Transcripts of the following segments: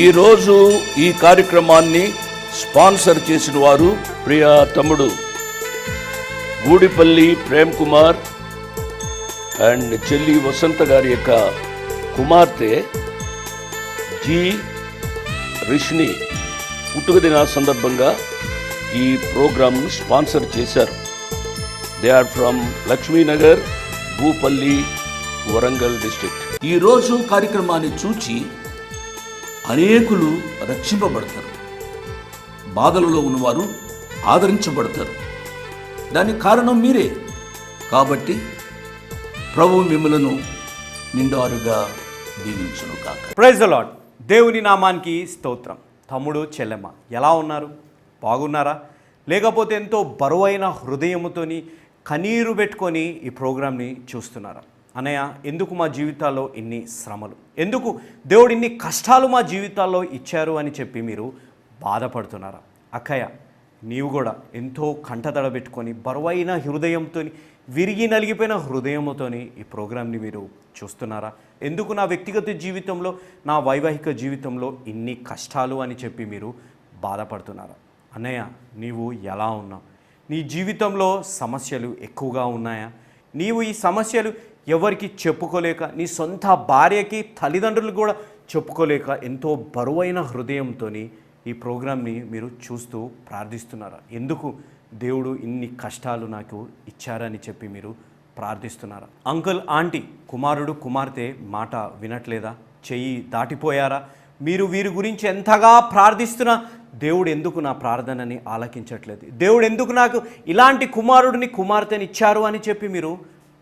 ఈరోజు ఈ కార్యక్రమాన్ని స్పాన్సర్ చేసిన వారు ప్రియ తమ్ముడు గూడిపల్లి ప్రేమ్ కుమార్ అండ్ చెల్లి వసంత గారి యొక్క కుమార్తె జి రిష్ని పుట్టుకదిన సందర్భంగా ఈ ప్రోగ్రాంను స్పాన్సర్ చేశారు. They are from Lakshminagar, Bhupalli, Warangal district. ఈరోజు కార్యక్రమాన్ని చూచి అనేకులు రక్షింపబడతారు, బాధలలో ఉన్నవారు ఆదరించబడతారు. దానికి కారణం మీరే. కాబట్టి ప్రభు మిమ్మలను నిండారుగా దీవించును కాక. Praise the lord. దేవుని నామానికి స్తోత్రం. తమ్ముడు, చెల్లెమ్మ ఎలా ఉన్నారు? బాగున్నారా? లేకపోతే ఎంతో బరువైన హృదయముతోని కన్నీరు పెట్టుకొని ఈ ప్రోగ్రామ్ని చూస్తున్నారా? అన్నయ్య, ఎందుకు మా జీవితాల్లో ఇన్ని శ్రమలు, ఎందుకు దేవుడు ఇన్ని కష్టాలు మా జీవితాల్లో ఇచ్చారు అని చెప్పి మీరు బాధపడుతున్నారా? అక్కయ్య, నీవు కూడా ఎంతో కంటతడ పెట్టుకొని బరువైన హృదయంతో, విరిగి నలిగిపోయిన హృదయంతో ఈ ప్రోగ్రామ్ని మీరు చూస్తున్నారా? ఎందుకు నా వ్యక్తిగత జీవితంలో, నా వైవాహిక జీవితంలో ఇన్ని కష్టాలు అని చెప్పి మీరు బాధపడుతున్నారా? అన్నయ్య, నీవు ఎలా ఉన్నావు? నీ జీవితంలో సమస్యలు ఎక్కువగా ఉన్నాయా? నీవు ఈ సమస్యలు ఎవరికి చెప్పుకోలేక, నీ సొంత భార్యకి, తల్లిదండ్రులు కూడా చెప్పుకోలేక ఎంతో బరువైన హృదయంతో ఈ ప్రోగ్రామ్ని మీరు చూస్తూ ప్రార్థిస్తున్నారా? ఎందుకు దేవుడు ఇన్ని కష్టాలు నాకు ఇచ్చారని చెప్పి మీరు ప్రార్థిస్తున్నారా? అంకుల్, ఆంటీ, కుమారుడు, కుమార్తె మాట వినట్లేదా? చెయ్యి దాటిపోయారా? మీరు వీరి గురించి ఎంతగా ప్రార్థిస్తున్నా దేవుడు ఎందుకు నా ప్రార్థనని ఆలకించట్లేదు? దేవుడు ఎందుకు నాకు ఇలాంటి కుమారుడిని, కుమార్తెని ఇచ్చారు అని చెప్పి మీరు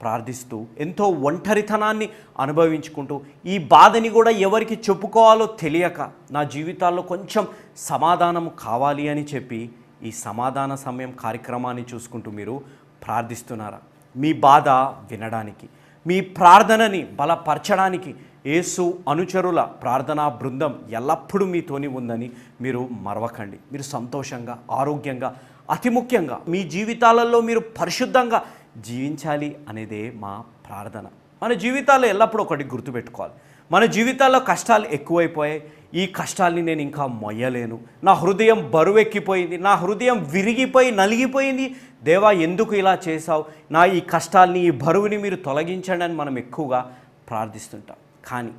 ప్రార్థిస్తూ ఎంతో ఒంటరితనాన్ని అనుభవించుకుంటూ, ఈ బాధని కూడా ఎవరికి చెప్పుకోవాలో తెలియక, నా జీవితాల్లో కొంచెం సమాధానం కావాలి అని చెప్పి ఈ సమాధాన సమయం కార్యక్రమాన్ని చూసుకుంటూ మీరు ప్రార్థిస్తున్నారా? మీ బాధ వినడానికి, మీ ప్రార్థనని బలపరచడానికి యేసు అనుచరుల ప్రార్థనా బృందం ఎల్లప్పుడూ మీతోని ఉందని మీరు మరవకండి. మీరు సంతోషంగా, ఆరోగ్యంగా, అతి ముఖ్యంగా మీ జీవితాలలో మీరు పరిశుద్ధంగా జీవించాలి అనేదే మా ప్రార్థన. మన జీవితాల్లో ఎల్లప్పుడూ ఒకటి గుర్తుపెట్టుకోవాలి, మన జీవితాల్లో కష్టాలు ఎక్కువైపోయాయి. ఈ కష్టాల్ని నేను ఇంకా మొయ్యలేను, నా హృదయం బరువెక్కిపోయింది, నా హృదయం విరిగిపోయి నలిగిపోయింది, దేవా ఎందుకు ఇలా చేశావు, నా ఈ కష్టాల్ని, ఈ బరువుని మీరు తొలగించండి అని మనం ఎక్కువగా ప్రార్థిస్తుంటాం. కానీ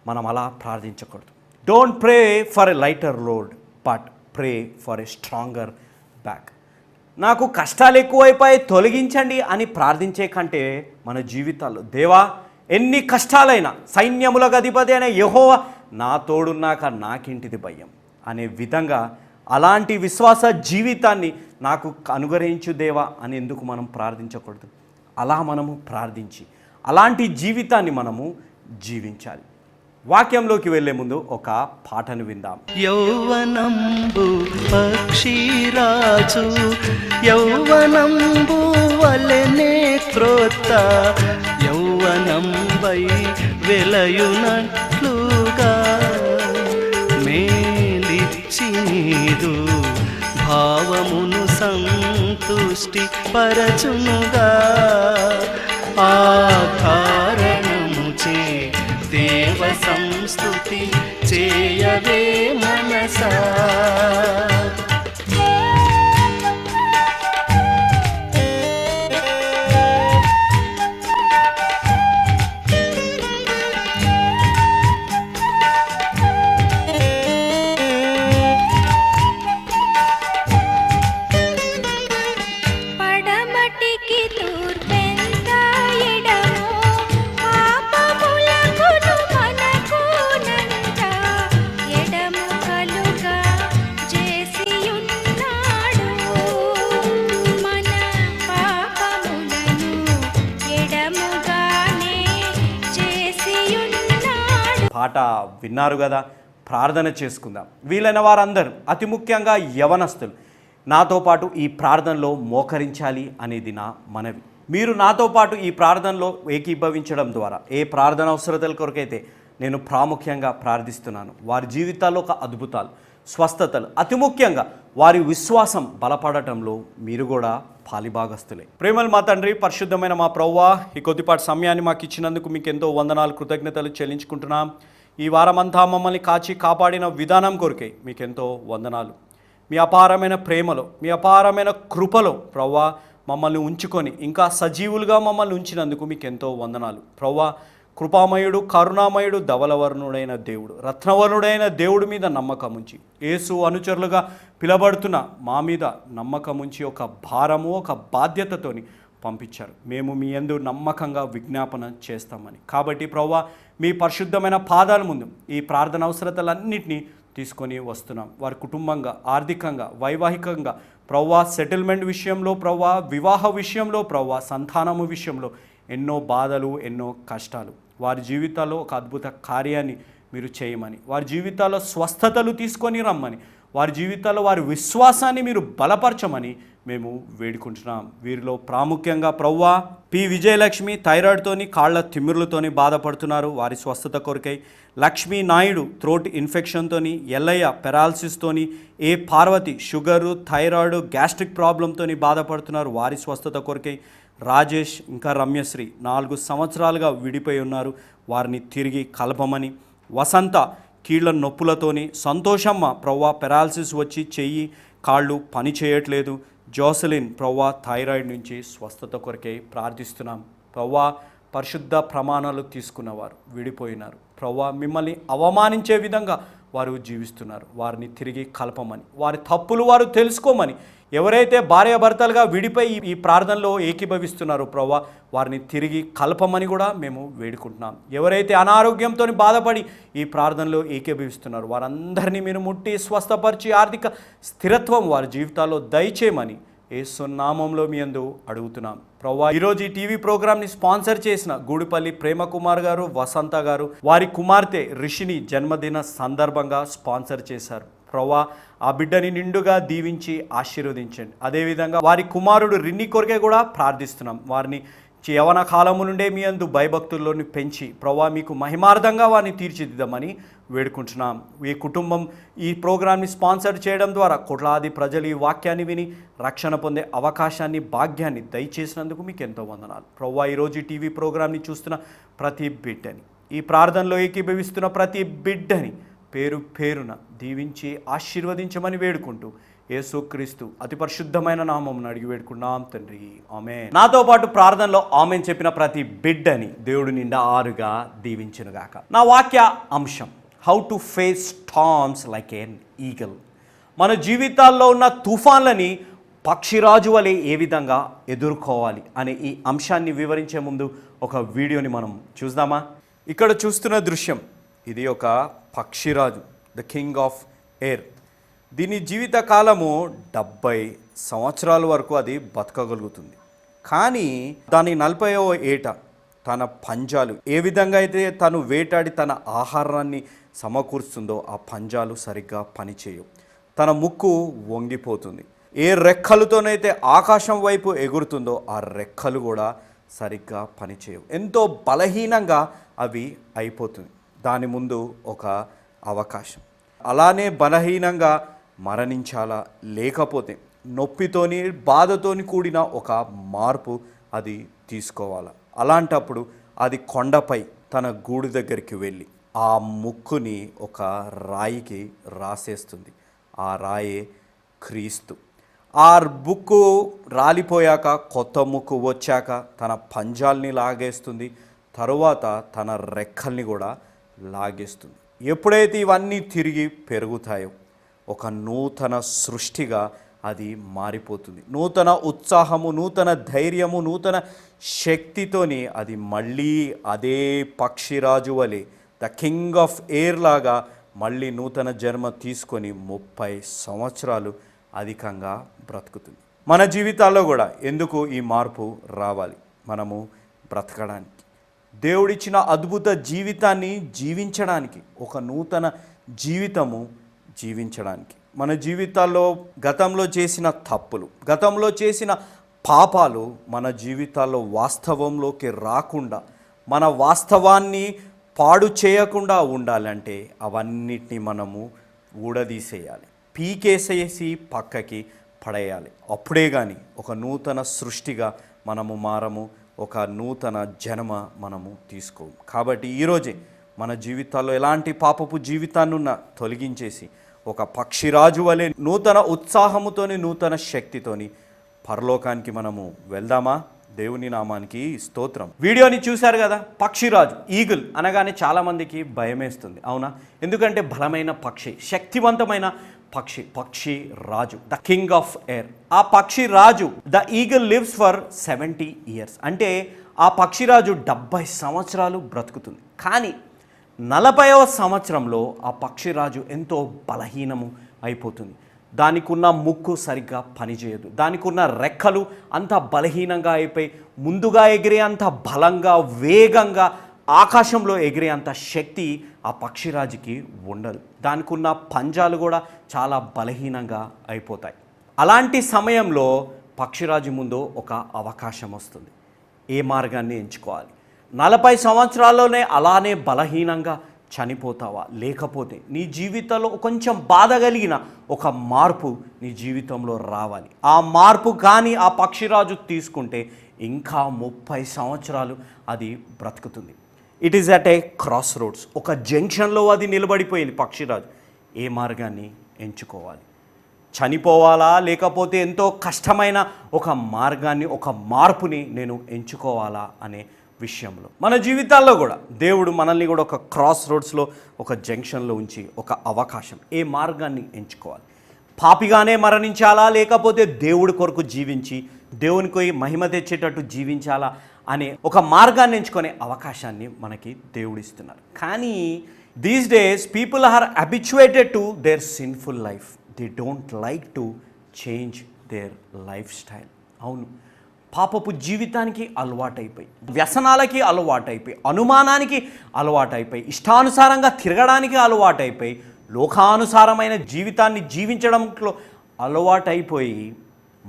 మనం అలా ప్రార్థించకూడదు. Don't pray for a lighter load, but pray for a stronger back. నాకు కష్టాలు ఎక్కువైపోయి తొలగించండి అని ప్రార్థించే కంటే మన జీవితాల్లో, దేవా ఎన్ని కష్టాలైనా సైన్యములకు అధిపతి అయిన యెహోవా నా తోడున్నాక నాకింటిది భయం అనే విధంగా అలాంటి విశ్వాస జీవితాన్ని నాకు అనుగ్రహించు దేవా అని ఎందుకు మనం ప్రార్థించకూడదు? అలా మనము ప్రార్థించి అలాంటి జీవితాన్ని మనము జీవించాలి. వాక్యంలోకి వెళ్లే ముందు ఒక పాటను విందాం. యౌవనంబు పక్షిరాజు యౌవనంబు వలెనే క్రొత్త యౌవనంబై వెలయునట్లుగా మేలిచ్చి నీదు భావమును సంతుష్టి పరచునుగా ఆ కారణముచే దేవ సంస్తుతి చేయవే మనసా. పాట విన్నారు కదా? ప్రార్థన చేసుకుందాం. వీలైన వారందరూ, అతి ముఖ్యంగా యవనస్తులు, నాతో పాటు ఈ ప్రార్థనలో మోకరించాలి అనేది నా మనవి. మీరు నాతో పాటు ఈ ప్రార్థనలో ఏకీభవించడం ద్వారా ఏ ప్రార్థన అవసరతల కొరకైతే నేను ప్రాముఖ్యంగా ప్రార్థిస్తున్నాను, వారి జీవితాల్లో ఒక అద్భుతాలు, స్వస్థతలు, అతి ముఖ్యంగా వారి విశ్వాసం బలపడటంలో మీరు కూడా పాలిభాగస్తులే. ప్రేమలు మా తండ్రి, పరిశుద్ధమైన మా ప్రభువా, ఈ కొద్దిపాటి సమయాన్ని మాకు ఇచ్చినందుకు మీకు ఎంతో వందనాలు, కృతజ్ఞతలు చెల్లించుకుంటున్నాం. ఈ వారమంతా మమ్మల్ని కాచి కాపాడిన విధానం కొరకే మీకెంతో వందనాలు. మీ అపారమైన ప్రేమలో, మీ అపారమైన కృపలో ప్రవ్వా మమ్మల్ని ఉంచుకొని ఇంకా సజీవులుగా మమ్మల్ని ఉంచినందుకు మీకెంతో వందనాలు. ప్రవ్వా కృపామయుడు, కరుణామయుడు, ధవలవర్ణుడైన దేవుడు, రత్నవర్ణుడైన దేవుడి మీద నమ్మకం ఉంచి, యేసు అనుచరులుగా పిలబడుతున్న మా మీద నమ్మకం ఉంచి ఒక భారము, ఒక బాధ్యతతోని పంపించారు. మేము మీ యందు నమ్మకంగా విజ్ఞాపన చేస్తామని. కాబట్టి ప్రవ్వా మీ పరిశుద్ధమైన పాదాల ముందు ఈ ప్రార్థన అవసరతలన్నింటినీ తీసుకొని వస్తున్నాం. వారి కుటుంబంగా, ఆర్థికంగా, వైవాహికంగా ప్రవ్వా సెటిల్మెంట్ విషయంలో, ప్రవ్వా వివాహ విషయంలో, ప్రవ్వా సంతానము విషయంలో ఎన్నో బాధలు, ఎన్నో కష్టాలు, వారి జీవితాల్లో ఒక అద్భుత కార్యాన్ని మీరు చేయమని, వారి జీవితాల్లో స్వస్థతలు తీసుకొని రమ్మని, వారి జీవితాల్లో వారి విశ్వాసాన్ని మీరు బలపరచమని మేము వేడుకుంటున్నాం. వీరిలో ప్రాముఖ్యంగా ప్రవ్వా పి విజయలక్ష్మి థైరాయిడ్తోని, కాళ్ల తిమ్మిర్లతోని బాధపడుతున్నారు. వారి స్వస్థత కొరకై లక్ష్మీ నాయుడు థ్రోట్ ఇన్ఫెక్షన్తోని, ఎల్లయ్య పెరాలసిస్తోని, ఏ పార్వతి షుగరు, థైరాయిడ్, గ్యాస్ట్రిక్ ప్రాబ్లంతోని బాధపడుతున్నారు. వారి స్వస్థత కొరకై రాజేష్ ఇంకా రమ్యశ్రీ 4 సంవత్సరాలుగా విడిపోయి ఉన్నారు. వారిని తిరిగి కలపమని, వసంత కీళ్ల నొప్పులతోని, సంతోషమ్మ ప్రవ్వా పెరాలసిస్ వచ్చి చెయ్యి కాళ్ళు పని చేయట్లేదు, జోసలిన్ ప్రవ్వా థైరాయిడ్ నుంచి స్వస్థత కొరకై ప్రార్థిస్తున్నాం. ప్రవ్వా పరిశుద్ధ ప్రమాణాలు తీసుకున్నవారు విడిపోయినారు. ప్రవ్వా మిమ్మల్ని అవమానించే విధంగా వారు జీవిస్తున్నారు. వారిని తిరిగి కలపమని, వారి తప్పులు వారు తెలుసుకోమని, ఎవరైతే భార్యాభర్తలుగా విడిపోయి ఈ ప్రార్థనలో ఏకీభవిస్తున్నారో ప్రవ్వా వారిని తిరిగి కలపమని కూడా మేము వేడుకుంటున్నాం. ఎవరైతే అనారోగ్యంతో బాధపడి ఈ ప్రార్థనలో ఏకీభవిస్తున్నారో వారందరినీ మీరు ముట్టి స్వస్థపరిచి ఆర్థిక స్థిరత్వం వారి జీవితాల్లో దయచేయమని యేసు నామంలో మీ యందు అడుగుతున్నాం. ప్రవ్వా ఈరోజు ఈ టీవీ ప్రోగ్రామ్ని స్పాన్సర్ చేసిన గూడిపల్లి ప్రేమకుమార్ గారు, వసంత గారు, వారి కుమార్తె రిషిని జన్మదిన సందర్భంగా స్పాన్సర్ చేశారు. ప్రవ్వా ఆ బిడ్డని నిండుగా దీవించి ఆశీర్వదించండి. అదేవిధంగా వారి కుమారుడు రిన్ని కొరకే కూడా ప్రార్థిస్తున్నాం. వారిని యవన కాలము నుండే మీ యందు భయభక్తుల్లోని పెంచి ప్రవ్వా మీకు మహిమార్థంగా వారిని తీర్చిదిద్దామని వేడుకుంటున్నాం. ఈ కుటుంబం ఈ ప్రోగ్రామ్ని స్పాన్సర్ చేయడం ద్వారా కోట్లాది ప్రజలు ఈ వాక్యాన్ని విని రక్షణ పొందే అవకాశాన్ని, భాగ్యాన్ని దయచేసినందుకు మీకు ఎంతో వందనాలు. ప్రవ్వా ఈరోజు ఈ టీవీ ప్రోగ్రామ్ని చూస్తున్న ప్రతి బిడ్డని, ఈ ప్రార్థనలో ఏకీభవిస్తున్న ప్రతి బిడ్డని పేరు పేరున దీవించి ఆశీర్వదించమని వేడుకుంటూ యేసుక్రీస్తు అతి పరిశుద్ధమైన నామమును అడిగి వేడుకున్నాం తండ్రి, ఆమేన్. నాతో పాటు ప్రార్థనలో ఆమేన్ చెప్పిన ప్రతి బిడ్డని దేవుడు నిండా ఆరుగా దీవించునుగాక. నా వాక్య అంశం how to face storms like an eagle. మన జీవితాల్లో ఉన్న తుఫాన్లని పక్షిరాజు వలె ఏ విధంగా ఎదుర్కోవాలి అనే ఈ అంశాన్ని వివరించే ముందు ఒక వీడియోని మనం చూద్దామా? ఇక్కడ చూస్తున్న దృశ్యం ఇది ఒక పక్షిరాజు, ద కింగ్ ఆఫ్ ఎయిర్. దీని జీవిత కాలము 70 సంవత్సరాల వరకు అది బతకగలుగుతుంది. కానీ దాని 40వ ఏట తన పంజాలు ఏ విధంగా అయితే తను వేటాడి తన ఆహారాన్ని సమకూరుస్తుందో ఆ పంజాలు సరిగ్గా పనిచేయవు. తన ముక్కు వంగిపోతుంది. ఏ రెక్కలతోనైతే ఆకాశం వైపు ఎగురుతుందో ఆ రెక్కలు కూడా సరిగ్గా పనిచేయవు. ఎంతో బలహీనంగా అవి అయిపోతుంది. దాని ముందు ఒక అవకాశం. అలానే బలహీనంగా మరణించాలా, లేకపోతే నొప్పితోని బాధతోని కూడిన ఒక మార్పు అది తీసుకోవాలా. అలాంటప్పుడు అది కొండపై తన గూడు దగ్గరికి వెళ్ళి ఆ ముక్కుని ఒక రాయికి రాసేస్తుంది. ఆ రాయే క్రీస్తు. ఆ ముక్కు రాలిపోయాక కొత్త ముక్కు వచ్చాక తన పంజాల్ని లాగేస్తుంది. తరువాత తన రెక్కల్ని కూడా లాగేస్తుంది. ఎప్పుడైతే ఇవన్నీ తిరిగి పెరుగుతాయో ఒక నూతన సృష్టిగా అది మారిపోతుంది. నూతన ఉత్సాహము, నూతన ధైర్యము, నూతన శక్తితోని అది మళ్ళీ అదే పక్షిరాజు వలె ద కింగ్ ఆఫ్ ఎయిర్ లాగా మళ్ళీ నూతన జన్మ తీసుకొని 30 సంవత్సరాలు అధికంగా బ్రతుకుతుంది. మన జీవితాల్లో కూడా ఎందుకు ఈ మార్పు రావాలి? మనము బ్రతకడానికి, దేవుడిచ్చిన అద్భుత జీవితాన్ని జీవించడానికి, ఒక నూతన జీవితము జీవించడానికి. మన జీవితాల్లో గతంలో చేసిన తప్పులు, గతంలో చేసిన పాపాలు మన జీవితాల్లో వాస్తవంలోకి రాకుండా, మన వాస్తవాన్ని పాడు చేయకుండా ఉండాలంటే అవన్నిటిని మనము ఊడదీసేయాలి, పీకేసేసి పక్కకి పడేయాలి. అప్పుడే కానీ ఒక నూతన సృష్టిగా మనము మారము, ఒక నూతన జన్మ మనము తీసుకోము. కాబట్టి ఈరోజే మన జీవితాల్లో ఎలాంటి పాపపు జీవితాన్నున్న తొలగించేసి ఒక పక్షిరాజు వలె నూతన ఉత్సాహముతోని నూతన శక్తితోని పరలోకానికి మనము వెళ్దామా? దేవుని నామానికి స్తోత్రం. వీడియోని చూశారు కదా, పక్షిరాజు ఈగిల్ అనగానే చాలామందికి భయమేస్తుంది, అవునా? ఎందుకంటే బలమైన పక్షి, శక్తివంతమైన పక్షి రాజు, ద కింగ్ ఆఫ్ ఎయిర్. ఆ పక్షి రాజు, the eagle lives for 70 years. అంటే ఆ పక్షిరాజు 70 సంవత్సరాలు బ్రతుకుతుంది. కానీ 40వ సంవత్సరంలో ఆ పక్షిరాజు ఎంతో బలహీనము అయిపోతుంది. దానికి ఉన్న ముక్కు సరిగ్గా పనిచేయదు, దానికి ఉన్న రెక్కలు అంత బలహీనంగా అయిపోయి ముందుగా ఎగిరే అంత బలంగా వేగంగా ఆకాశంలో ఎగిరే అంత శక్తి ఆ పక్షిరాజుకి ఉండదు. దానికి ఉన్న పంజాలు కూడా చాలా బలహీనంగా అయిపోతాయి. అలాంటి సమయంలో పక్షిరాజు ముందు ఒక అవకాశం వస్తుంది. ఏ మార్గాన్ని ఎంచుకోవాలి? 40 సంవత్సరాల్లోనే అలానే బలహీనంగా చనిపోతావా, లేకపోతే నీ జీవితంలో కొంచెం బాధ కలిగిన ఒక మార్పు నీ జీవితంలో రావాలి. ఆ మార్పు కానీ ఆ పక్షిరాజు తీసుకుంటే ఇంకా 30 సంవత్సరాలు అది బ్రతుకుతుంది. It is at a cross roads, ఒక జంక్షన్లో అది నిలబడిపోయింది పక్షిరాజు. ఏ మార్గాన్ని ఎంచుకోవాలి? చనిపోవాలా, లేకపోతే ఎంతో కష్టమైన ఒక మార్గాన్ని, ఒక మార్పుని నేను ఎంచుకోవాలా అనే విషయంలో మన జీవితాల్లో కూడా దేవుడు మనల్ని కూడా ఒక క్రాస్ రోడ్స్లో, ఒక జంక్షన్లో ఉంచి ఒక అవకాశం, ఏ మార్గాన్ని ఎంచుకోవాలి? పాపిగానే మరణించాలా, లేకపోతే దేవుడి కొరకు జీవించి దేవునికి మహిమ తెచ్చేటట్టు జీవించాలా అనే ఒక మార్గాన్ని ఎంచుకునే అవకాశాన్ని మనకి దేవుడు ఇస్తున్నారు. కానీ these days people are habituated to their sinful life. They don't like to change their lifestyle. అవును, పాపపు జీవితానికి అలవాటైపోయి, వ్యసనాలకి అలవాటైపోయి, అనుమానానికి అలవాటైపోయి, ఇష్టానుసారంగా తిరగడానికి అలవాటైపోయి, లోకానుసారమైన జీవితాన్ని జీవించడంలో అలవాటైపోయి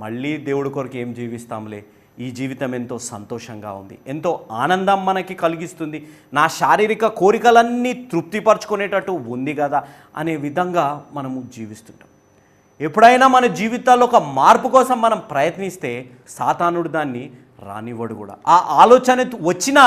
మళ్ళీ దేవుడి కొరకు ఏం జీవిస్తాంలే, ఈ జీవితం ఎంతో సంతోషంగా ఉంది, ఎంతో ఆనందం మనకి కలిగిస్తుంది, నా శారీరక కోరికలన్నీ తృప్తిపరచుకునేటట్టు ఉంది కదా అనే విధంగా మనము జీవిస్తుంటాం. ఎప్పుడైనా మన జీవితాల్లో ఒక మార్పు కోసం మనం ప్రయత్నిస్తే సాతానుడు దాన్ని రానివ్వడు కూడా. ఆ ఆలోచన వచ్చినా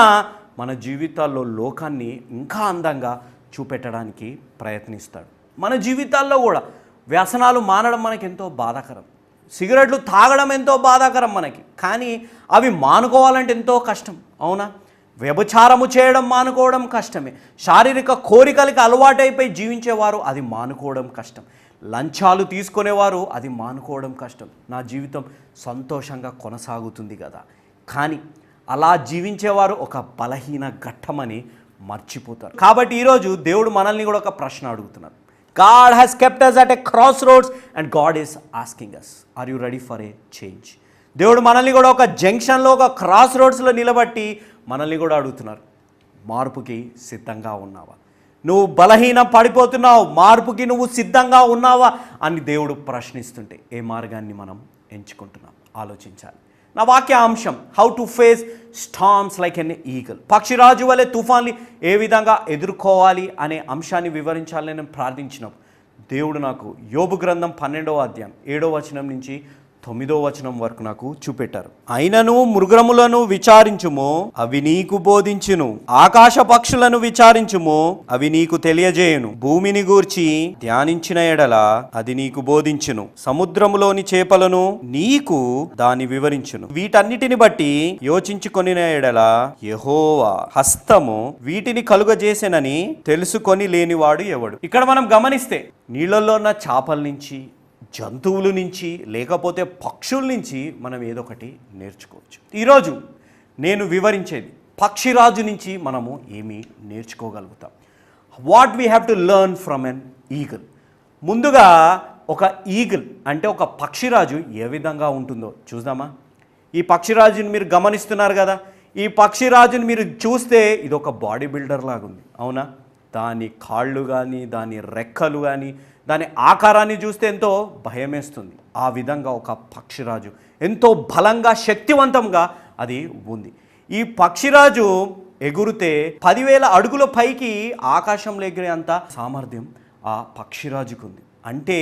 మన జీవితాల్లో లోకాన్ని ఇంకా అందంగా చూపెట్టడానికి ప్రయత్నిస్తాడు. మన జీవితాల్లో కూడా వ్యసనాలు మానడం మనకి ఎంతో బాధాకరం, సిగరెట్లు తాగడం ఎంతో బాధాకరం మనకి, కానీ అవి మానుకోవాలంటే ఎంతో కష్టం, అవునా? వ్యభిచారము చేయడం మానుకోవడం కష్టమే. శారీరక కోరికలకి అలవాటైపోయి జీవించేవారు అది మానుకోవడం కష్టం. లంచాలు తీసుకునేవారు అది మానుకోవడం కష్టం. నా జీవితం సంతోషంగా కొనసాగుతుంది కదా, కానీ అలా జీవించేవారు ఒక బలహీన ఘట్టమని మర్చిపోతారు. కాబట్టి ఈరోజు దేవుడు మనల్ని కూడా ఒక ప్రశ్న అడుగుతున్నారు. God has kept us at a crossroads and God is asking us, are you ready for a change? దేవుడు మనల్ని కూడా ఒక జంక్షన్లో, ఒక క్రాస్ రోడ్స్లో నిలబట్టి మనల్ని కూడా అడుగుతున్నారు, మార్పుకి సిద్ధంగా ఉన్నావా? నువ్వు బలహీన పడిపోతున్నావు, మార్పుకి నువ్వు సిద్ధంగా ఉన్నావా అని దేవుడు ప్రశ్నిస్తుంటే ఏ మార్గాన్ని మనం ఎంచుకుంటున్నాం ఆలోచించాలి. నా వాక్య అంశం, how to face storms like an eagle. పక్షిరాజు వలె తుఫాన్ని ఏ విధంగా ఎదుర్కోవాలి అనే అంశాన్ని వివరించాలని నేను ప్రార్థించినప్పుడు దేవుడు నాకు యోబు గ్రంథం 12వ అధ్యాయం 7వ వచనం నుంచి 9వ వచనం వరకు నాకు చూపెట్టారు. అయినను మృగములను విచారించుము, అవి నీకు బోధించును, ఆకాశ పక్షులను విచారించుము, అవి నీకు తెలియజేయును, భూమిని గూర్చి ధ్యానించిన ఎడల అది నీకు బోధించును, సముద్రములోని చేపలను నీకు దాని వివరించును, వీటన్నిటిని బట్టి యోచించుకొనిన ఎడల యెహోవా హస్తము వీటిని కలుగజేసెనని తెలుసుకొని లేనివాడు ఎవడు. ఇక్కడ మనం గమనిస్తే నీళ్ళల్లో ఉన్న చేపల నుంచి, జంతువుల నుంచి, లేకపోతే పక్షుల నుంచి మనం ఏదో ఒకటి నేర్చుకోవచ్చు. ఈరోజు నేను వివరించేది పక్షిరాజు నుంచి మనము ఏమి నేర్చుకోగలుగుతాం. What we have to learn from an eagle. ముందుగా ఒక ఈగల్ అంటే ఒక పక్షిరాజు ఏ విధంగా ఉంటుందో చూద్దామా? ఈ పక్షిరాజుని మీరు గమనిస్తున్నారు కదా, ఈ పక్షిరాజుని మీరు చూస్తే ఇది ఒక బాడీ బిల్డర్ లాగా ఉంది, అవునా? దాని కాళ్ళు కానీ, దాని రెక్కలు కానీ, దాని ఆకారాన్ని చూస్తే ఎంతో భయమేస్తుంది. ఆ విధంగా ఒక పక్షిరాజు ఎంతో బలంగా, శక్తివంతంగా అది ఉంది. ఈ పక్షిరాజు ఎగురితే 10,000 అడుగుల పైకి ఆకాశంలో ఎగిరే అంత సామర్థ్యం ఆ పక్షిరాజుకు ఉంది. అంటే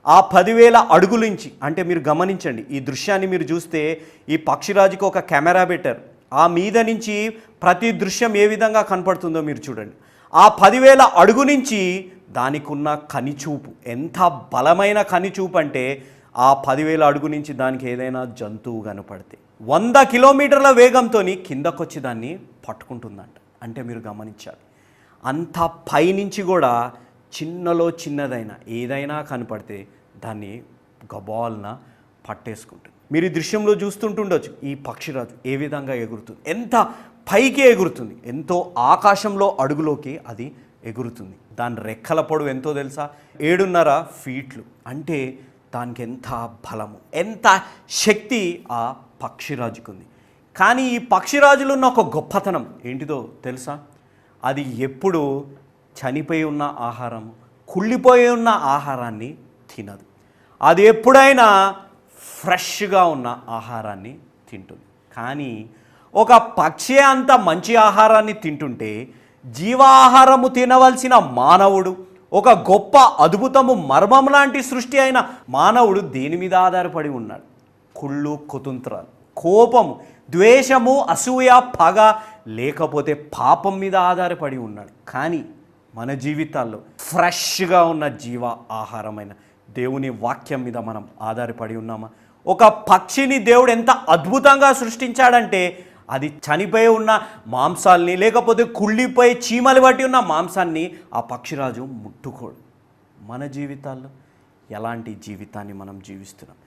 ఆ 10,000 అడుగుల నుంచి, అంటే మీరు గమనించండి, ఈ దృశ్యాన్ని మీరు చూస్తే ఈ పక్షిరాజుకి ఒక కెమెరా పెట్టారు. ఆ మీద నుంచి ప్రతి దృశ్యం ఏ విధంగా కనపడుతుందో మీరు చూడండి. ఆ 10,000 అడుగు నుంచి దానికి ఉన్న కనిచూపు ఎంత బలమైన కనిచూపు అంటే ఆ 10,000 అడుగు నుంచి దానికి ఏదైనా జంతువు కనపడితే 100 కిలోమీటర్ల వేగంతో కిందకొచ్చి దాన్ని పట్టుకుంటుందంట. అంటే మీరు గమనించాలి, అంత పైనుంచి కూడా చిన్నలో చిన్నదైనా ఏదైనా కనపడితే దాన్ని గబాల్న పట్టేసుకుంటుంది. మీరు ఈ దృశ్యంలో చూస్తుంటుండొచ్చు, ఈ పక్షిరాజు ఏ విధంగా ఎగురుతుంది, ఎంత పైకి ఎగురుతుంది, ఎంతో ఆకాశంలో అడుగులోకి అది ఎగురుతుంది. దాని రెక్కల పొడవు ఎంతో తెలుసా? 7.5 ఫీట్లు. అంటే దానికి ఎంత బలము, ఎంత శక్తి ఆ పక్షిరాజుకు ఉంది. కానీ ఈ పక్షిరాజులో ఉన్న ఒక గొప్పతనం ఏంటిదో తెలుసా? అది ఎప్పుడు చనిపోయి ఉన్న ఆహారం, కుళ్ళిపోయి ఉన్న ఆహారాన్ని తినదు. అది ఎప్పుడైనా ఫ్రెష్గా ఉన్న ఆహారాన్ని తింటుంది. కానీ ఒక పక్షి అంత మంచి ఆహారాన్ని తింటుంటే జీవాహారము తినవలసిన మానవుడు, ఒక గొప్ప అద్భుతము మర్మం లాంటి సృష్టి అయిన మానవుడు దేని మీద ఆధారపడి ఉన్నాడు? కుళ్ళు, కుతంత్రాలు, కోపము, ద్వేషము, అసూయ, పగ, లేకపోతే పాపం మీద ఆధారపడి ఉన్నాడు. కానీ మన జీవితాల్లో ఫ్రెష్గా ఉన్న జీవ ఆహారమైన దేవుని వాక్యం మీద మనం ఆధారపడి ఉన్నామా? ఒక పక్షిని దేవుడు ఎంత అద్భుతంగా సృష్టించాడంటే అది చనిపోయి ఉన్న మాంసాల్ని, లేకపోతే కుళ్ళిపోయి చీమలు పట్టి ఉన్న మాంసాన్ని ఆ పక్షిరాజు ముట్టుకోడు. మన జీవితాల్లో ఎలాంటి జీవితాన్ని మనం జీవిస్తున్నాం?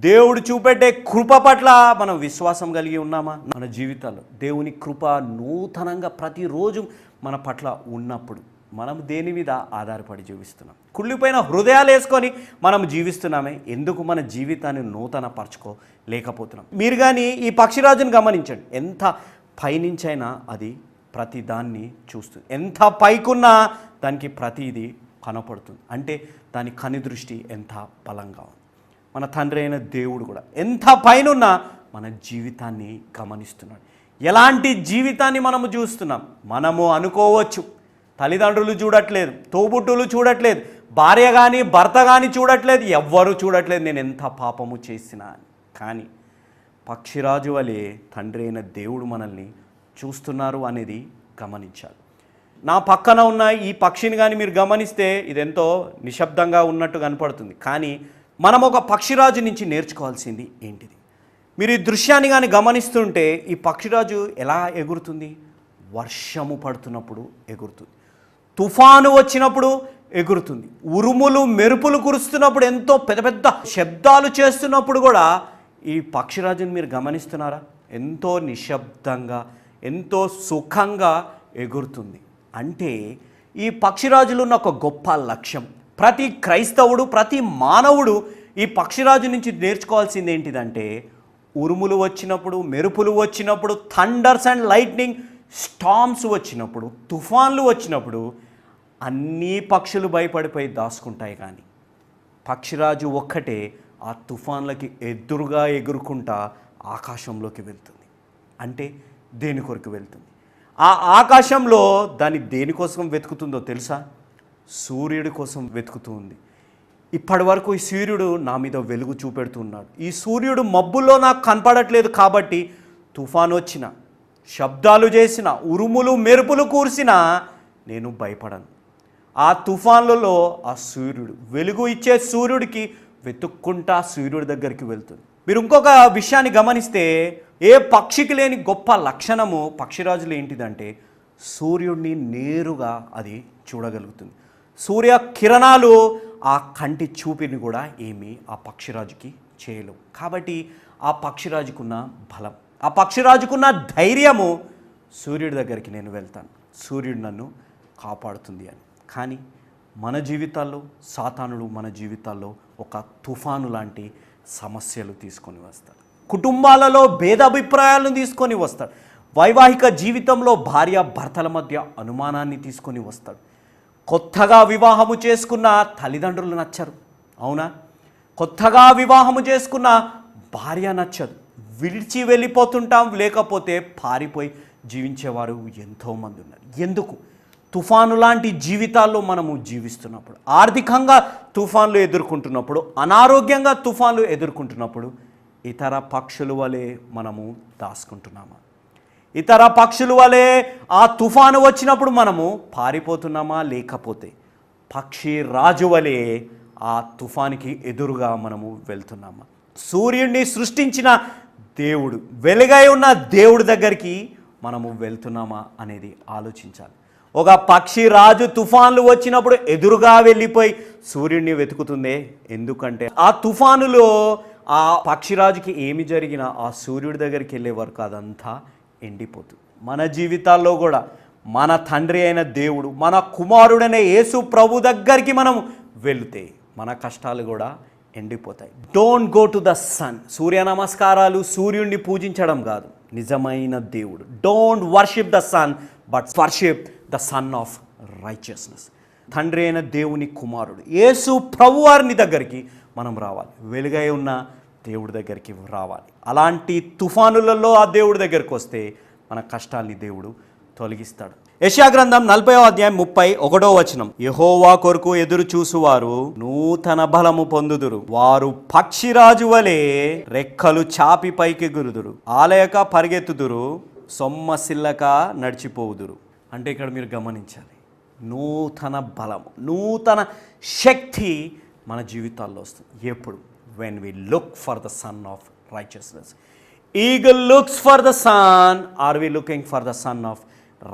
దేవుడు చూపెట్టే కృప పట్ల మనం విశ్వాసం కలిగి ఉన్నామా? మన జీవితాల్లో దేవుని కృప నూతనంగా ప్రతిరోజు మన పట్ల ఉన్నప్పుడు మనం దేని మీద ఆధారపడి జీవిస్తున్నాం? కుళ్ళిపోయిన హృదయాలు వేసుకొని మనం జీవిస్తున్నామే, ఎందుకు మన జీవితాన్ని నూతన పరచుకోలేకపోతున్నాం? మీరు కానీ ఈ పక్షిరాజుని గమనించండి, ఎంత పైనుంచైనా అది ప్రతి దాన్ని చూస్తుంది, ఎంత పైకున్నా దానికి ప్రతిదీ కనపడుతుంది. అంటే దాని కని దృష్టి ఎంత బలంగా ఉంది. మన తండ్రి అయిన దేవుడు కూడా ఎంత పైనున్నా మన జీవితాన్ని గమనిస్తున్నాడు. ఎలాంటి జీవితాన్ని మనము చూస్తున్నాం? మనము అనుకోవచ్చు తల్లిదండ్రులు చూడట్లేదు, తోబుట్టులు చూడట్లేదు, భార్య కానీ భర్త కానీ చూడట్లేదు, ఎవ్వరూ చూడట్లేదు నేను ఎంత పాపము చేసినా అని. కానీ పక్షిరాజు వలె తండ్రి అయిన దేవుడు మనల్ని చూస్తున్నారు అనేది గమనించాలి. నా పక్కన ఉన్న ఈ పక్షిని కానీ మీరు గమనిస్తే ఇదెంతో నిశ్శబ్దంగా ఉన్నట్టు కనపడుతుంది. కానీ మనం ఒక పక్షిరాజు నుంచి నేర్చుకోవాల్సింది ఏంటిది? మీరు ఈ దృశ్యాన్ని కానీ గమనిస్తుంటే ఈ పక్షిరాజు ఎలా ఎగురుతుంది? వర్షము పడుతున్నప్పుడు ఎగురుతుంది, తుఫాను వచ్చినప్పుడు ఎగురుతుంది, ఉరుములు మెరుపులు కురుస్తున్నప్పుడు, ఎంతో పెద్ద పెద్ద శబ్దాలు చేస్తున్నప్పుడు కూడా ఈ పక్షిరాజుని మీరు గమనిస్తున్నారా? ఎంతో నిశ్శబ్దంగా, ఎంతో సుఖంగా ఎగురుతుంది. అంటే ఈ పక్షిరాజులో ఉన్న ఒక గొప్ప లక్ష్యం, ప్రతి క్రైస్తవుడు, ప్రతి మానవుడు ఈ పక్షిరాజు నుంచి నేర్చుకోవాల్సింది ఏంటిదంటే, ఉరుములు వచ్చినప్పుడు, మెరుపులు వచ్చినప్పుడు, థండర్స్ అండ్ లైట్నింగ్ స్టార్మ్స్ వచ్చినప్పుడు, తుఫాన్లు వచ్చినప్పుడు అన్ని పక్షులు భయపడిపోయి దాచుకుంటాయి. కానీ పక్షిరాజు ఒక్కటే ఆ తుఫాన్లకి ఎదురుగా ఎగురుకుంటా ఆకాశంలోకి వెళ్తుంది. అంటే దేని కొరకు వెళ్తుంది? ఆ ఆకాశంలో దాన్ని దేనికోసం వెతుకుతుందో తెలుసా? సూర్యుడి కోసం వెతుకుతూ ఉంది. ఇప్పటి వరకు ఈ సూర్యుడు నా మీద వెలుగు చూపెడుతున్నాడు, ఈ సూర్యుడు మబ్బుల్లో నాకు కనపడట్లేదు కాబట్టి తుఫాను వచ్చిన, శబ్దాలు చేసిన, ఉరుములు మెరుపులు కూర్చినా నేను భయపడను. ఆ తుఫాన్లలో ఆ సూర్యుడు, వెలుగు ఇచ్చే సూర్యుడికి వెతుక్కుంటా సూర్యుడి దగ్గరికి వెళ్తుంది. మీరు ఇంకొక విషయాన్ని గమనిస్తే, ఏ పక్షికి లేని గొప్ప లక్షణము పక్షిరాజులు ఏంటిదంటే సూర్యుడిని నేరుగా అది చూడగలుగుతుంది. సూర్య కిరణాలు ఆ కంటి చూపిని కూడా ఏమీ ఆ పక్షిరాజుకి చేయలేవు. కాబట్టి ఆ పక్షిరాజుకున్న బలం, ఆ పక్షిరాజుకున్న ధైర్యము, సూర్యుడి దగ్గరికి నేను వెళ్తాను, సూర్యుడు నన్ను కాపాడుతుంది అని. కానీ మన జీవితాల్లో సాతానుడు మన జీవితాల్లో ఒక తుఫాను లాంటి సమస్యలు తీసుకొని వస్తాడు. కుటుంబాలలో భేదాభిప్రాయాలను తీసుకొని వస్తాడు. వైవాహిక జీవితంలో భార్య భర్తల మధ్య అనుమానాన్ని తీసుకొని వస్తాడు. కొత్తగా వివాహము చేసుకున్న తల్లిదండ్రులు నచ్చరు, అవునా? కొత్తగా వివాహము చేసుకున్న భార్య నచ్చదు, విడిచి వెళ్ళిపోతుంటాం, లేకపోతే పారిపోయి జీవించేవారు ఎంతోమంది ఉన్నారు. ఎందుకు? తుఫాను లాంటి జీవితాల్లో మనము జీవిస్తున్నప్పుడు, ఆర్థికంగా తుఫాన్లు ఎదుర్కొంటున్నప్పుడు, అనారోగ్యంగా తుఫాన్లు ఎదుర్కొంటున్నప్పుడు ఇతర పక్షుల వలె మనము దాచుకుంటున్నామా? ఇతర పక్షుల వలె ఆ తుఫాను వచ్చినప్పుడు మనము పారిపోతున్నామా, లేకపోతే పక్షి రాజు వలె ఆ తుఫానికి ఎదురుగా మనము వెళ్తున్నామా? సూర్యుడిని సృష్టించిన దేవుడు, వెలుగై ఉన్న దేవుడి దగ్గరికి మనము వెళ్తున్నామా అనేది ఆలోచించాలి. ఒక పక్షి రాజు తుఫాన్లు వచ్చినప్పుడు ఎదురుగా వెళ్ళిపోయి సూర్యుడిని వెతుకుతుందే, ఎందుకంటే ఆ తుఫానులో ఆ పక్షిరాజుకి ఏమి జరిగినా ఆ సూర్యుడి దగ్గరికి వెళ్ళే వరకు అదంతా ఎండిపోతుంది. మన జీవితాల్లో కూడా మన తండ్రి అయిన దేవుడు, మన కుమారుడైన యేసు ప్రభు దగ్గరికి మనం వెళితే మన కష్టాలు కూడా ఎండిపోతాయి. Don't go to the sun. సూర్య నమస్కారాలు సూర్యుడిని పూజించడం కాదు, నిజమైన దేవుడు. Don't worship the sun but worship the sun of righteousness. తండ్రి అయిన దేవుని కుమారుడు యేసు ప్రభువారిని దగ్గరికి మనం రావాలి, వెలుగై ఉన్న దేవుడి దగ్గరికి రావాలి. అలాంటి తుఫానులలో ఆ దేవుడి దగ్గరికి వస్తే మన కష్టాల్ని దేవుడు తొలగిస్తాడు. యెషయా గ్రంథం 40వ అధ్యాయం 31వ వచనం, యెహోవా కొరకు ఎదురు చూసువారు నూతన బలము పొందుదురు, వారు పక్షిరాజు వలె రెక్కలు చాపి పైకి గురుదురు, ఆలయక పరిగెత్తుదురు, సొమ్మసిల్లక నడిచిపోవుదురు. అంటే ఇక్కడ మీరు గమనించాలి, నూతన బలము, నూతన శక్తి మన జీవితాల్లో వస్తుంది. ఎప్పుడు? When we look for the sun of righteousness. Eagle looks for the sun, are we looking for the sun of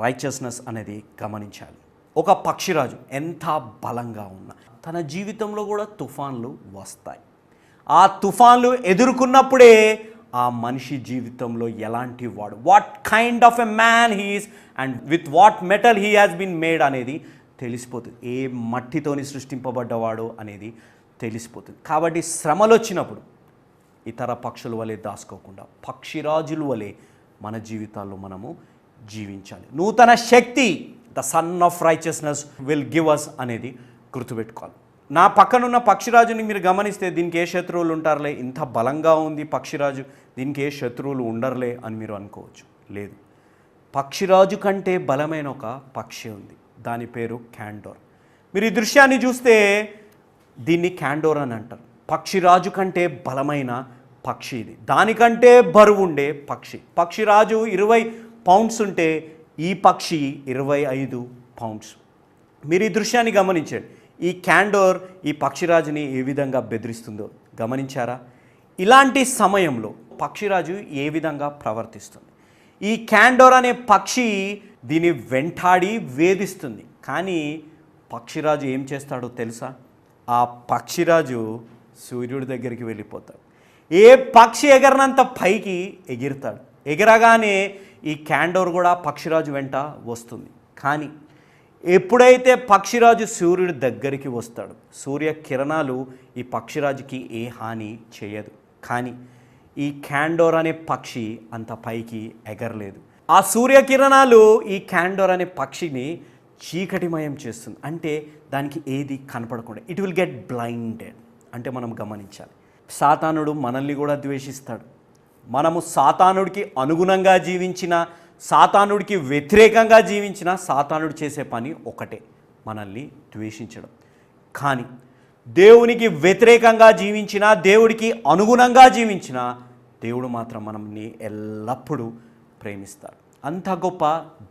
righteousness అనేది గమనించాలి. ఒక పక్షిరాజు ఎంత బలంగా ఉన్నా తన జీవితంలో కూడా తుఫాన్లు వస్తాయి. ఆ తుఫాన్లు ఎదుర్కొన్నప్పుడే ఆ మనిషి జీవితంలో ఎలాంటి వాడు, what kind of a man he is and with what metal he has been made అనేది తెలిసిపోతుంది. ఏ మట్టితోని సృష్టింపబడ్డవాడు అనేది తెలిసిపోతుంది. కాబట్టి శ్రమలు వచ్చినప్పుడు ఇతర పక్షుల వలె దాచుకోకుండా పక్షిరాజుల వలె మన జీవితాల్లో మనము జీవించాలి. నూతన శక్తి the sun of righteousness will give us అనేది గుర్తుపెట్టుకోవాలి. నా పక్కనున్న పక్షిరాజుని మీరు గమనిస్తే దీనికి ఏ శత్రువులు ఉంటారులే, ఇంత బలంగా ఉంది పక్షిరాజు, దీనికి ఏ శత్రువులు ఉండరులే అని మీరు అనుకోవచ్చు. లేదు, పక్షిరాజు కంటే బలమైన ఒక పక్షి ఉంది, దాని పేరు క్యాండోర్. మీరు ఈ దృశ్యాన్ని చూస్తే దీన్ని క్యాండోర్ అని అంటారు. పక్షిరాజు కంటే బలమైన పక్షి ఇది, దానికంటే బరువు ఉండే పక్షి. పక్షిరాజు 20 పౌండ్స్ ఉంటే ఈ పక్షి 25 పౌండ్స్. మీరు ఈ దృశ్యాన్ని గమనించండి. ఈ క్యాండోర్ ఈ పక్షిరాజుని ఏ విధంగా బెదిరిస్తుందో గమనించారా? ఇలాంటి సమయంలో పక్షిరాజు ఏ విధంగా ప్రవర్తిస్తుంది? ఈ క్యాండోర్ అనే పక్షి దీన్ని వెంటాడి వేధిస్తుంది. కానీ పక్షిరాజు ఏం చేస్తాడో తెలుసా? ఆ పక్షిరాజు సూర్యుడి దగ్గరికి వెళ్ళిపోతాడు. ఏ పక్షి ఎగరనంత పైకి ఎగిరుతాడు. ఎగరగానే ఈ క్యాండోర్ కూడా పక్షిరాజు వెంట వస్తుంది. కానీ ఎప్పుడైతే పక్షిరాజు సూర్యుడి దగ్గరికి వస్తాడు, సూర్య కిరణాలు ఈ పక్షిరాజుకి ఏ హాని చేయదు. కానీ ఈ క్యాండోర్ అనే పక్షి అంత పైకి ఎగరలేదు. ఆ సూర్యకిరణాలు ఈ క్యాండోర్ అనే పక్షిని చీకటిమయం చేస్తుంది. అంటే దానికి ఏది కనపడకుండా ఇట్ విల్ గెట్ బ్లైండెడ్. అంటే మనం గమనించాలి, సాతానుడు మనల్ని కూడా ద్వేషిస్తాడు. మనము సాతానుడికి అనుగుణంగా జీవించిన, సాతానుడికి వ్యతిరేకంగా జీవించిన, సాతానుడు చేసే పని ఒకటే, మనల్ని ద్వేషించడం. కానీ దేవునికి వ్యతిరేకంగా జీవించిన, దేవుడికి అనుగుణంగా జీవించిన దేవుడు మాత్రం మనల్ని ఎల్లప్పుడూ ప్రేమిస్తాడు. అంత గొప్ప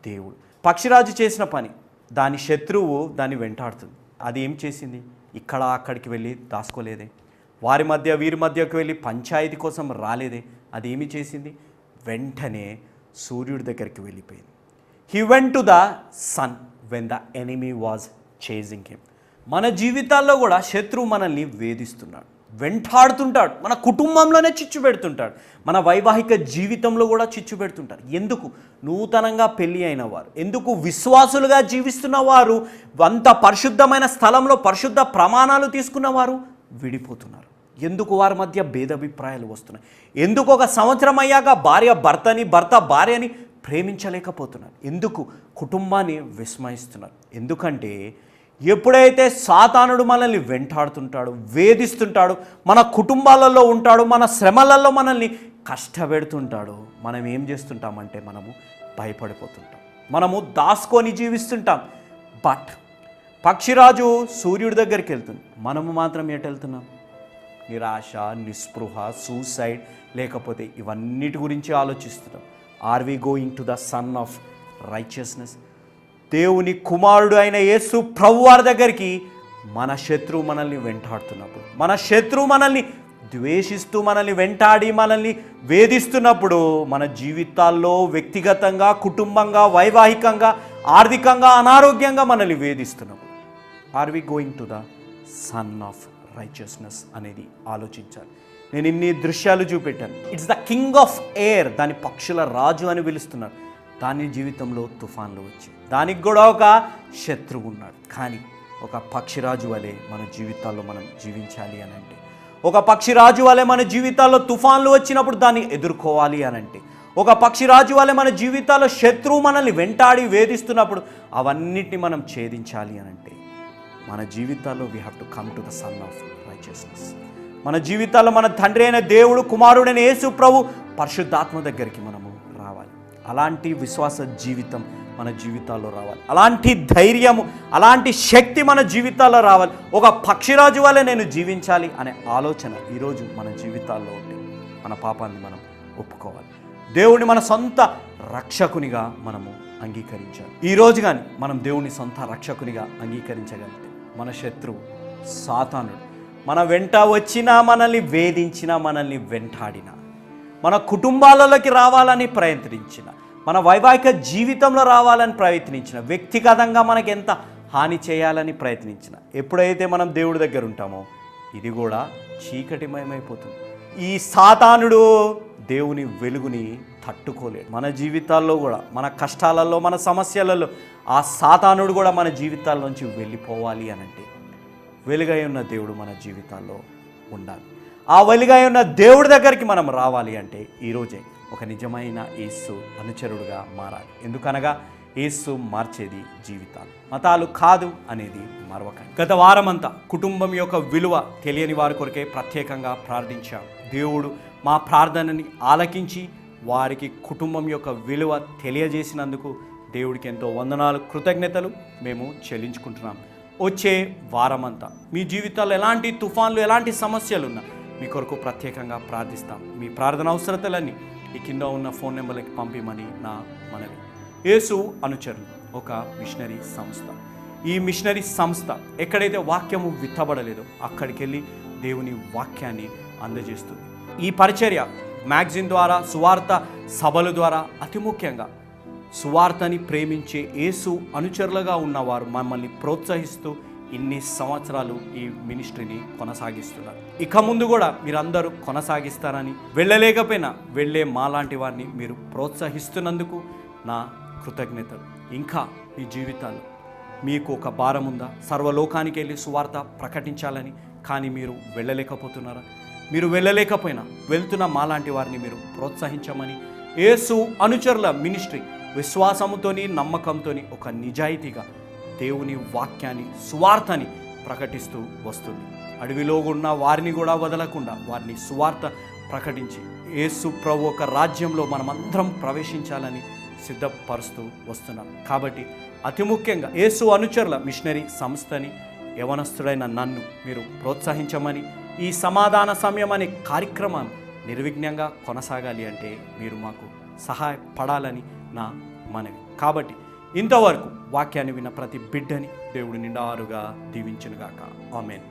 దేవుడు. పక్షిరాజు చేసిన పని, దాని శత్రువు దాన్ని వెంటాడుతుంది. అది ఏం చేసింది? ఇక్కడ అక్కడికి వెళ్ళి దాచుకోలేదే, వారి మధ్య వీరి మధ్యకు వెళ్ళి పంచాయతీ కోసం రాలేదే. అది ఏమి చేసింది? వెంటనే సూర్యుడి దగ్గరికి వెళ్ళిపోయింది. He went to the sun when the enemy was chasing him. మన జీవితాల్లో కూడా శత్రువు మనల్ని వేధిస్తున్నాడు, వెంటాడుతుంటాడు, మన కుటుంబంలోనే చిచ్చు పెడుతుంటాడు, మన వైవాహిక జీవితంలో కూడా చిచ్చు పెడుతుంటాడు. ఎందుకు? నూతనంగా పెళ్ళి అయిన వారు, ఎందుకు విశ్వాసులుగా జీవిస్తున్న వారు, అంత పరిశుద్ధమైన స్థలంలో పరిశుద్ధ ప్రమాణాలు తీసుకున్న వారు విడిపోతున్నారు. ఎందుకు? వారి మధ్య భేదాభిప్రాయాలు వస్తున్నాయి. ఎందుకు? ఒక సంవత్సరం అయ్యాక భార్య భర్తని, భర్త భార్యని ప్రేమించలేకపోతున్నారు. ఎందుకు? కుటుంబాన్ని విస్మయిస్తున్నారు. ఎందుకంటే ఎప్పుడైతే సాతానుడు మనల్ని వెంటాడుతుంటాడు, వేధిస్తుంటాడు, మన కుటుంబాలలో ఉంటాడు, మన శ్రమలలో మనల్ని కష్టపెడుతుంటాడు, మనం ఏం చేస్తుంటామంటే మనము భయపడిపోతుంటాం, మనము దాచుకొని జీవిస్తుంటాం. బట్ పక్షిరాజు సూర్యుడి దగ్గరికి వెళ్తుంది, మనము మాత్రం ఎటు వెళ్తున్నాం? నిరాశ, నిస్పృహ, సూసైడ్, లేకపోతే ఇవన్నిటి గురించి ఆలోచిస్తున్నాం. Are we going to the sun of righteousness? దేవుని కుమారుడు అయిన యేసు ప్రభువారి దగ్గరికి మన శత్రువు మనల్ని వెంటాడుతున్నప్పుడు, మన శత్రువు మనల్ని ద్వేషిస్తూ మనల్ని వెంటాడి మనల్ని వేధిస్తున్నప్పుడు, మన జీవితాల్లో వ్యక్తిగతంగా, కుటుంబంగా, వైవాహికంగా, ఆర్థికంగా, అనారోగ్యంగా మనల్ని వేధిస్తున్నప్పుడు, are we going to the sun of righteousness అనేది ఆలోచించాలి. నేను ఇన్ని దృశ్యాలు చూపెట్టాను. It's the king of air, దాని పక్షుల రాజు అని పిలుస్తున్నారు. దాని జీవితంలో తుఫాన్లు వచ్చి దానికి కూడా ఒక శత్రువు ఉన్నాడు. కానీ ఒక పక్షిరాజు వలె మన జీవితాల్లో మనం జీవించాలి అని అంటే, ఒక పక్షిరాజు వలె మన జీవితాల్లో తుఫాన్లు వచ్చినప్పుడు దాన్ని ఎదుర్కోవాలి అని అంటే, ఒక పక్షిరాజు వలె మన జీవితాల్లో శత్రువు మనల్ని వెంటాడి వేధిస్తున్నప్పుడు అవన్నిటిని మనం ఛేదించాలి అని అంటే, మన జీవితాల్లో we have to come to the sun of righteousness. మన జీవితాల్లో మన తండ్రి అయిన దేవుడు, కుమారుడైన యేసు ప్రభు, పరిశుద్ధాత్మ దగ్గరికి మనము రావాలి. అలాంటి విశ్వాస జీవితం మన జీవితాల్లో రావాలి. అలాంటి ధైర్యము, అలాంటి శక్తి మన జీవితాల్లో రావాలి. ఒక పక్షిరాజు వల్లే నేను జీవించాలి అనే ఆలోచన ఈరోజు మన జీవితాల్లో ఉంటే మన పాపాన్ని మనం ఒప్పుకోవాలి. దేవుని మన సొంత రక్షకునిగా మనము అంగీకరించాలి. ఈరోజు కానీ మనం దేవుని సొంత రక్షకునిగా అంగీకరించగలిగితే మన శత్రువు సాతానుడు మన వెంట వచ్చినా, మనల్ని వేధించినా, మనల్ని వెంటాడినా, మన కుటుంబాలలోకి రావాలని ప్రయత్నించిన, మన వైవాహిక జీవితంలో రావాలని ప్రయత్నించిన, వ్యక్తిగతంగా మనకి ఎంత హాని చేయాలని ప్రయత్నించిన, ఎప్పుడైతే మనం దేవుడి దగ్గర ఉంటామో ఇది కూడా చీకటిమయమైపోతుంది. ఈ సాతానుడు దేవుని వెలుగుని తట్టుకోలేడు. మన జీవితాల్లో కూడా, మన కష్టాలలో, మన సమస్యలలో ఆ సాతానుడు కూడా మన జీవితాల్లోంచి వెళ్ళిపోవాలి అనంటే వెలుగై ఉన్న దేవుడు మన జీవితాల్లో ఉండాలి. ఆ వెలుగై ఉన్న దేవుడి దగ్గరికి మనం రావాలి అంటే ఈరోజే ఒక నిజమైన యేసు అనుచరుడుగా మారాలి. ఎందుకనగా యేసు మార్చేది జీవితాలు, మతాలు కాదు అనేది మరవకండి. గత వారమంతా కుటుంబం యొక్క విలువ తెలియని వారి కొరకే ప్రత్యేకంగా ప్రార్థించాం. దేవుడు మా ప్రార్థనని ఆలకించి వారికి కుటుంబం యొక్క విలువ తెలియజేసినందుకు దేవుడికి ఎంతో వందనాలు, కృతజ్ఞతలు మేము చెల్లించుకుంటున్నాం. వచ్చే వారమంతా మీ జీవితాల్లో ఎలాంటి తుఫాన్లు, ఎలాంటి సమస్యలు ఉన్నా మీ కొరకు ప్రత్యేకంగా ప్రార్థిస్తాం. మీ ప్రార్థన అవసరతలన్నీ ఈ కింద ఉన్న ఫోన్ నెంబర్లకి పంపిమని నా మనవి. యేసు అనుచరులు ఒక మిషనరీ సంస్థ. ఈ మిషనరీ సంస్థ ఎక్కడైతే వాక్యము విత్తబడలేదో అక్కడికి వెళ్ళి దేవుని వాక్యాన్ని అందజేస్తుంది. ఈ పరిచర్య మ్యాగజిన్ ద్వారా, సువార్త సభల ద్వారా, అతి ముఖ్యంగా సువార్తని ప్రేమించే యేసు అనుచరులుగా ఉన్నవారు మమ్మల్ని ప్రోత్సహిస్తూ ఇన్ని సంవత్సరాలు ఈ మినిస్ట్రీని కొనసాగిస్తున్నారు. ఇక ముందు కూడా మీరందరూ కొనసాగిస్తారని, వెళ్ళలేకపోయినా వెళ్ళే మాలాంటి వారిని మీరు ప్రోత్సహిస్తున్నందుకు నా కృతజ్ఞతలు. ఇంకా మీ జీవితాలు మీకు ఒక భారం ఉందా? సర్వలోకానికి వెళ్ళి సువార్త ప్రకటించాలని, కానీ మీరు వెళ్ళలేకపోతున్నారా? మీరు వెళ్ళలేకపోయినా వెళ్తున్న మాలాంటి వారిని మీరు ప్రోత్సహించమని, యేసు అనుచరుల మినిస్ట్రీ విశ్వాసముతోని, నమ్మకంతోని, ఒక నిజాయితీగా దేవుని వాక్యాన్ని, సువార్తని ప్రకటిస్తూ వస్తుంది. అడవిలో ఉన్న వారిని కూడా వదలకుండా వారిని సువార్త ప్రకటించి యేసు ప్రభు ఒక రాజ్యంలో మనమందరం ప్రవేశించాలని సిద్ధపరుస్తూ వస్తున్నాం. కాబట్టి అతి ముఖ్యంగా యేసు అనుచరుల మిషనరీ సంస్థని, యవనస్తుడైన నన్ను మీరు ప్రోత్సహించమని, ఈ సమాధాన సమయం అనే కార్యక్రమం నిర్విఘ్నంగా కొనసాగాలి అంటే మీరు మాకు సహాయపడాలని నా మనవి. కాబట్టి ఇంతవరకు వాక్యాన్ని విన్న ప్రతి బిడ్డని దేవుడు నిండారుగా దీవించునుగాక. ఆమేన్.